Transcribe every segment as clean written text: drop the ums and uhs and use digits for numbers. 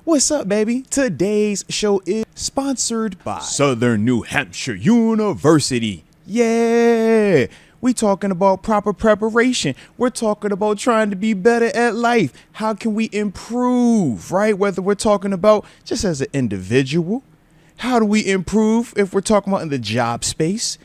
What's up, baby? Today's show is sponsored by Southern New Hampshire University. Yeah! We talking about proper preparation. We're talking about trying to be better at life. How can we improve, right? Whether we're talking about just as an individual, how do we improve if we're talking about in the job space?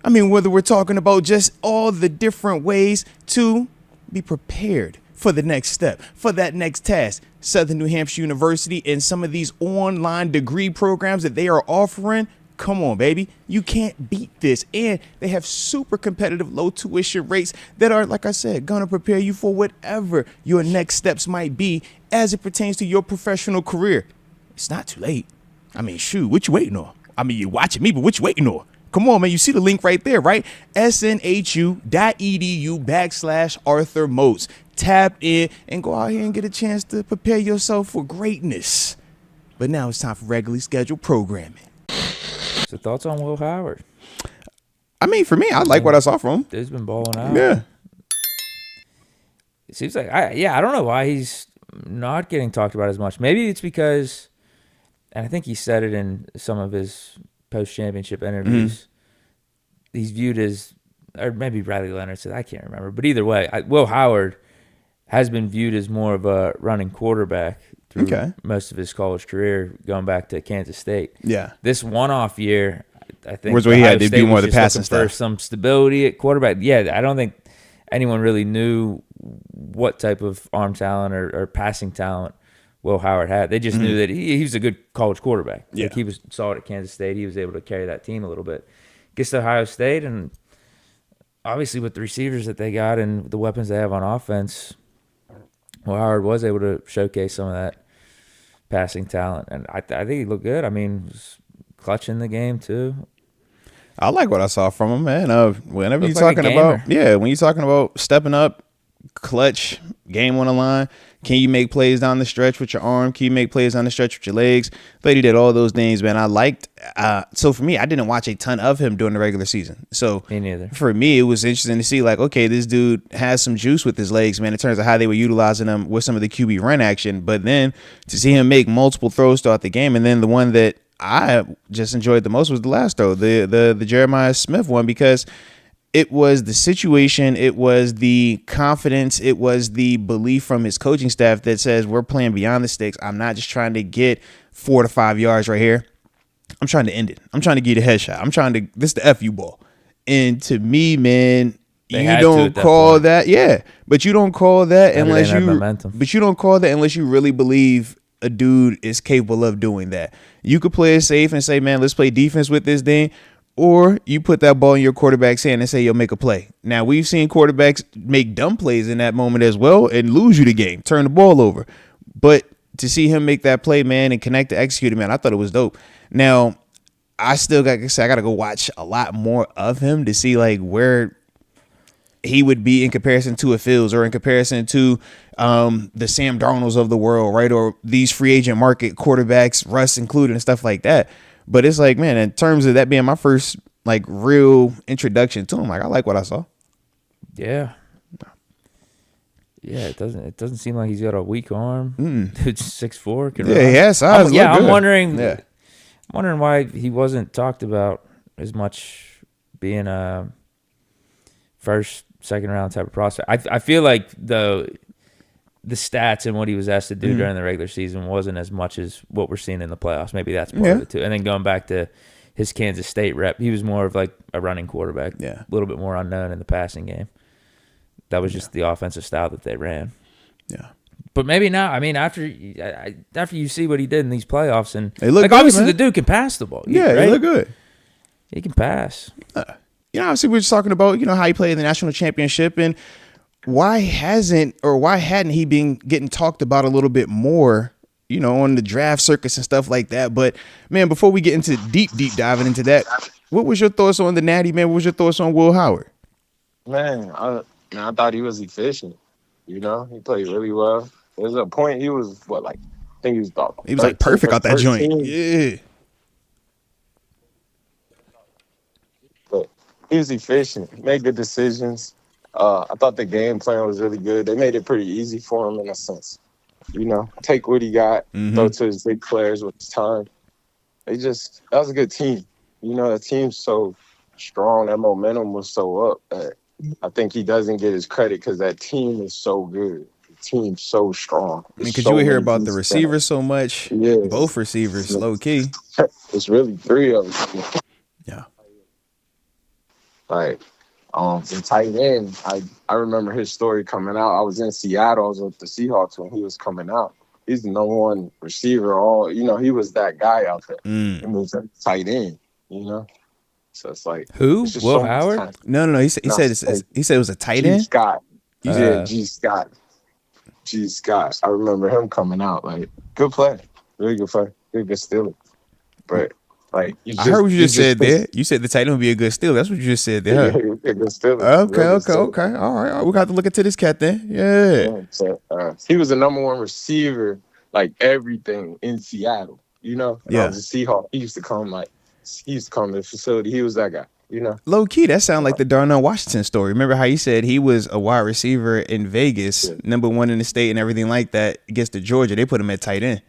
I mean, whether we're talking about just all the different ways to be prepared for the next step, for that next task. Southern New Hampshire University and some of these online degree programs that they are offering, come on, baby. You can't beat this. And they have super competitive low tuition rates that are, like I said, going to prepare you for whatever your next steps might be as it pertains to your professional career. It's not too late. I mean, shoot, what you waiting on? I mean, you're watching me, but what you waiting on? Come on, man. You see the link right there, right? snhu.edu/Arthur Moats. Tap in and go out here and get a chance to prepare yourself for greatness. But now it's time for regularly scheduled programming. So thoughts on Will Howard? I mean, for me, I like what I saw from him. Dude's been balling out. Yeah. It seems like, I don't know why he's not getting talked about as much. Maybe it's because, and I think he said it in some of his post-championship interviews, he's viewed as, or maybe Riley Leonard said, I can't remember. But either way, Will Howard has been viewed as more of a running quarterback through most of his college career, going back to Kansas State. Yeah. This one-off year, I think whereas where he had to do more of the passing stuff. For some stability at quarterback. Yeah, I don't think anyone really knew what type of arm talent or passing talent Will Howard had. They just knew that he was a good college quarterback. Yeah. Like he saw it at Kansas State. He was able to carry that team a little bit. Gets to Ohio State, and obviously with the receivers that they got and the weapons they have on offense, Will Howard was able to showcase some of that passing talent. And I think he looked good. I mean, was clutching the game too. I like what I saw from him, man. Whenever you're like talking about, when you're talking about stepping up, clutch, game on the line, can you make plays down the stretch with your arm? Can you make plays down the stretch with your legs? But he did all those things, man. I liked. So for me, I didn't watch a ton of him during the regular season. So me neither. For me, it was interesting to see, like, okay, this dude has some juice with his legs, man, in terms of how they were utilizing him with some of the QB run action. But then to see him make multiple throws throughout the game, and then the one that I just enjoyed the most was the last throw, the Jeremiah Smith one, because it was the situation, it was the confidence, it was the belief from his coaching staff that says we're playing beyond the stakes. I'm not just trying to get 4 to 5 yards right here. I'm trying to end it. I'm trying to get a headshot. This is the FU ball. And to me, man, you don't call that. Yeah, but you don't call that unless you really believe a dude is capable of doing that. You could play it safe and say, man, let's play defense with this thing. Or you put that ball in your quarterback's hand and say, you'll make a play. Now, we've seen quarterbacks make dumb plays in that moment as well and lose you the game, turn the ball over. But to see him make that play, man, and connect to execute it, man, I thought it was dope. Now, I got to go watch a lot more of him to see, like, where he would be in comparison to a Fields or in comparison to the Sam Darnolds of the world, right? Or these free agent market quarterbacks, Russ included, and stuff like that. But it's like, man, in terms of that being my first, like, real introduction to him, like, I like what I saw. Yeah. Yeah, it doesn't seem like he's got a weak arm. Dude's 6'4". Can run. He has size. I'm wondering why he wasn't talked about as much being a first, second round type of prospect. I feel like the stats and what he was asked to do during the regular season wasn't as much as what we're seeing in the playoffs. Maybe that's part of it too. And then going back to his Kansas State rep, he was more of like a running quarterback. Yeah. A little bit more unknown in the passing game. That was just the offensive style that they ran. Yeah. But maybe now, I mean, after you see what he did in these playoffs, and like good, obviously man. The dude can pass the ball. Yeah, right? He look good. He can pass. Obviously we're just talking about, how he played in the national championship, and why hadn't he been getting talked about a little bit more, on the draft circuits and stuff like that. But, man, before we get into deep diving into that, what was your thoughts on the Natty, man? What was your thoughts on Will Howard? Man, I thought he was efficient. He played really well. There was a point he was, I think he was about he was like perfect out that 13. joint. Yeah. But he was efficient, made good decisions. I thought the game plan was really good. They made it pretty easy for him in a sense. You know, take what he got, throw to his big players with his time. That was a good team. You know, the team's so strong. That momentum was so up that I think he doesn't get his credit because that team is so good. The team's so strong. I mean, It's because you so would hear many about the pieces in it. receivers so much. Yeah. Both receivers, low key. It's really three of them. Yeah. Like, the tight end, I remember his story coming out. I was in Seattle. I was with the Seahawks when he was coming out. He's the number one receiver. He was that guy out there. He moves at tight end. You know, so it's like Who? it's just Will so much Howard? time. No. He said No, he said it was a tight G end. Scott. You Yeah, G Scott. G Scott. I remember him coming out. Like, good play, really good play, really good stealer. But like, I heard what you just said there. You said the tight end would be a good steal. That's what you just said there. Yeah, good stealer. Okay. Real good stealer. Okay. All right. We got to look into this cat then. Yeah. Yeah, so, he was the number one receiver, like everything in Seattle. You know, when I was a Seahawk, he used to come to the facility. He was that guy. You know, Low key, that sounded like the Darnell Washington story. Remember how he said he was a wide receiver in Vegas, number one in the state and everything like that. Against the Georgia, they put him at tight end.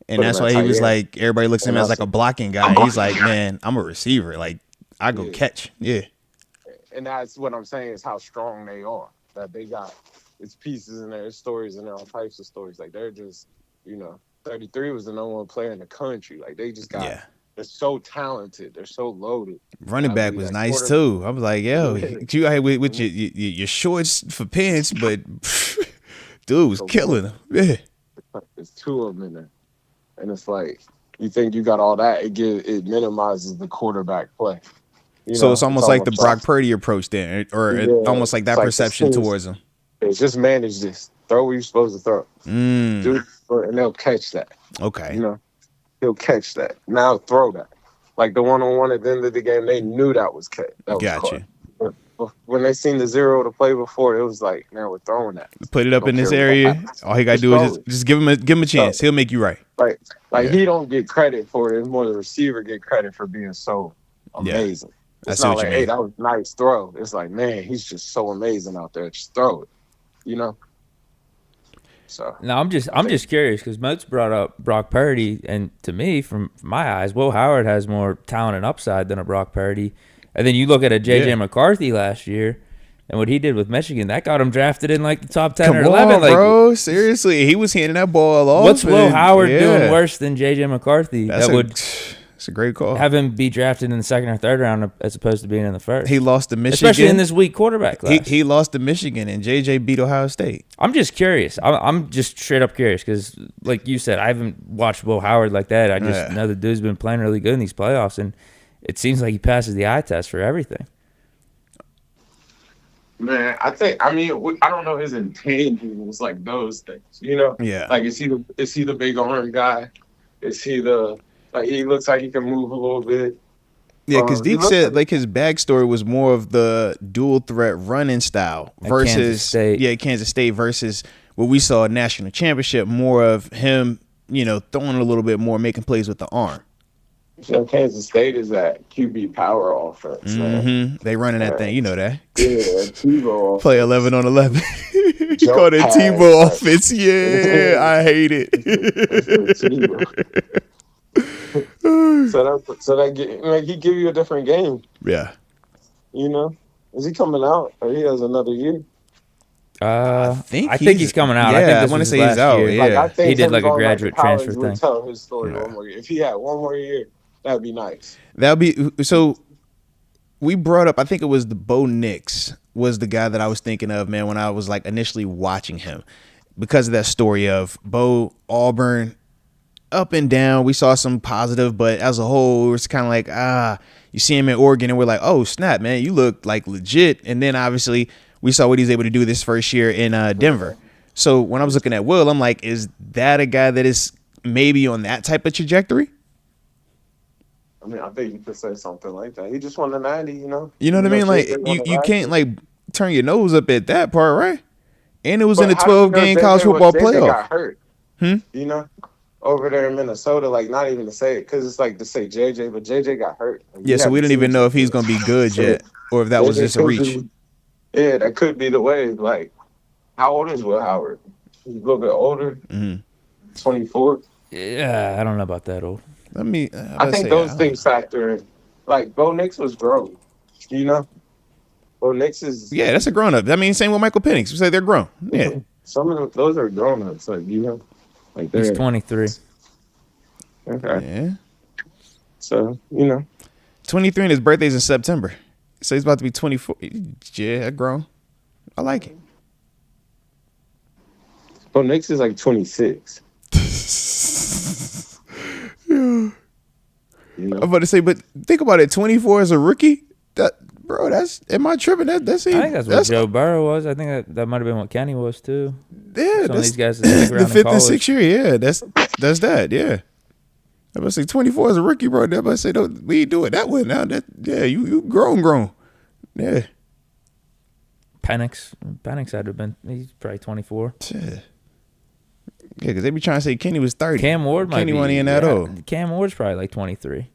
And that's why he was like, everybody looks at him as like a blocking guy. He's like, man, I'm a receiver. Like, I go catch. Yeah. And that's what I'm saying is how strong they are. That they got it's pieces in there, it's stories in there, all types of stories. Like, they're just, 33 was the number one player in the country. Like, they just got, they're so talented. They're so loaded. Running back was nice too. I was like, yo, you out here with your shorts for pants, but dude was killing them. Yeah. There's two of them in there. And it's like, you think you got all that, it minimizes the quarterback play. So it's almost like the Brock Purdy approach then, or almost like that perception towards him. It's just manage this. Throw where you're supposed to throw. And they'll catch that. Okay. He'll catch that. Now throw that. Like the one-on-one at the end of the game, they knew that was catch. Gotcha. But when they seen the zero to play before, it was like, now we're throwing that. Put it up in this area. All he got to do is just give him a chance. He'll make you right. Like he don't get credit for it. It's more the receiver get credit for being so amazing. It's not like, hey, that was a nice throw. It's like, man, he's just so amazing out there. Just throw it, So now I'm just curious because Moats brought up Brock Purdy, and to me, from my eyes, Will Howard has more talent and upside than a Brock Purdy. And then you look at a J.J. McCarthy last year, and what he did with Michigan, that got him drafted in like the top 10 or 11. On, bro, seriously, he was handing that ball off. What's Will Howard doing worse than J.J. McCarthy? That's a great call. Have him be drafted in the second or third round as opposed to being in the first. He lost to Michigan. Especially in this weak quarterback class. He lost to Michigan, and JJ beat Ohio State. I'm just curious. I'm just straight up curious because, like you said, I haven't watched Will Howard like that. I just know the dude's been playing really good in these playoffs, and it seems like he passes the eye test for everything. Man, I don't know his intangibles, like those things, Yeah. Like, is he the big arm guy? Is he he looks like he can move a little bit. Yeah, because Deke said like his backstory was more of the dual threat running style versus Kansas State versus what we saw at national championship, more of him, throwing a little bit more, making plays with the arm. Kansas State is that QB power offense. Man. They running that thing, you know that. Yeah, Tebow. Play 11 on 11. You call it Tebow offense. Yeah, I hate it. So that he give you a different game. Yeah. Is he coming out or he has another year? I think he's coming out. Yeah, I want to say he's out. Year. Yeah, I think he did like a graduate transfer thing. Tell his story one more year. If he had one more year, that'd be nice. That'd be so. We brought up, I think it was the Bo Nix was the guy that I was thinking of, man, when I was like initially watching him, because of that story of Bo, Auburn, up and down. We saw some positive, but as a whole, it's kind of like, you see him in Oregon and we're like, oh snap, man, you look like legit. And then obviously we saw what he's able to do this first year in Denver. So when I was looking at Will, I'm like, is that a guy that is maybe on that type of trajectory? I mean, I think you could say something like that. He just won the 90, You know what I mean? Like, you can't, like, turn your nose up at that part, right? And it was in a 12-game college football playoff. Got hurt, over there in Minnesota. Like, not even to say it, because it's like to say JJ, but JJ got hurt. Yeah, so we didn't even know if he's going to be good yet, or if that was just a reach. Yeah, that could be the way. Like, how old is Will Howard? He's a little bit older, Mm-hmm. 24. Yeah, I don't know about that old. Let me. I think those things factor in. Like, Bo Nix was grown, you know? Bo Nix is, Yeah, that's a grown up. I mean, same with Michael Penix. We say they're grown. Yeah. some of those are grown ups, like, you know? Like, He's they're, 23. okay. Yeah. So, you know. 23 and his birthday's in September. So he's about to be 24. Yeah, grown. I like it. Bo Nix is like 26. Yeah. You know? I'm about to say, but think about it. 24 as a rookie. Bro, that's am I tripping? That's I think that's what Joe Burrow was. I think that might have been what Kenny was too. Yeah, some of these guys that stick around the fifth in and sixth year. Yeah, that's that. Yeah, I'm about to say 24 as a rookie, bro. I'm about to say, no, we ain't doing that one now. That you grown. Yeah. Penix had to have been. He's probably 24. Yeah, because they be trying to say Kenny was 30. Cam Ward might Kenny be wasn't even that old. Cam Ward's probably like 23.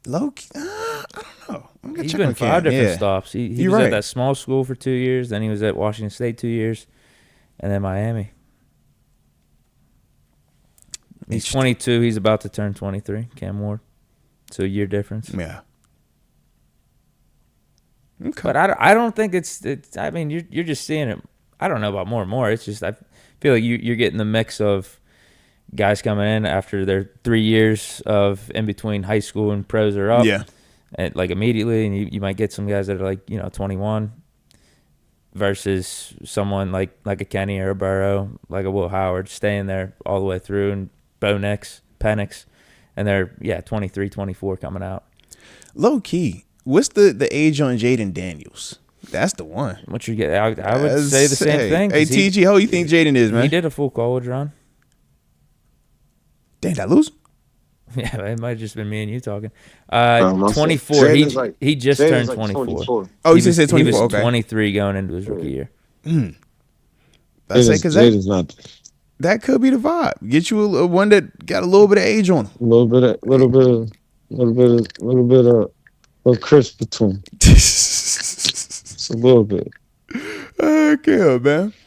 Low key, I don't know. I'm gonna He's check been on five Cam. different Yeah. stops. He You're was right. at that small school for 2 years. Then he was at Washington State 2 years, and then Miami. He's 22. He's about to turn 23. Cam Ward, so a year difference. Yeah. Okay. But I don't think it's. I mean, you're just seeing it. I don't know about more and more. It's just I feel like you're getting the mix of guys coming in after their 3 years of in between high school and pros are up. Yeah. And like immediately, and you might get some guys that are like 21 versus someone like a Kenny or a Burrow, like a Will Howard, staying there all the way through, and Bo Nix, Penix, and they're 23, 24 coming out. Low key, what's the age on Jaden Daniels? That's the one. What you get? I would say the same thing. Hey, TG, how you think Jaden is, man? He did a full college run. Dang, did I lose? Yeah, it might have just been me and you talking. 24. He just turned 24. Oh, you said 24. He was Okay. 23 going into his rookie year. I say because that could be the vibe. Get you a one that got a little bit of age on him. A little bit of crisp between. Just a little bit. Okay, man.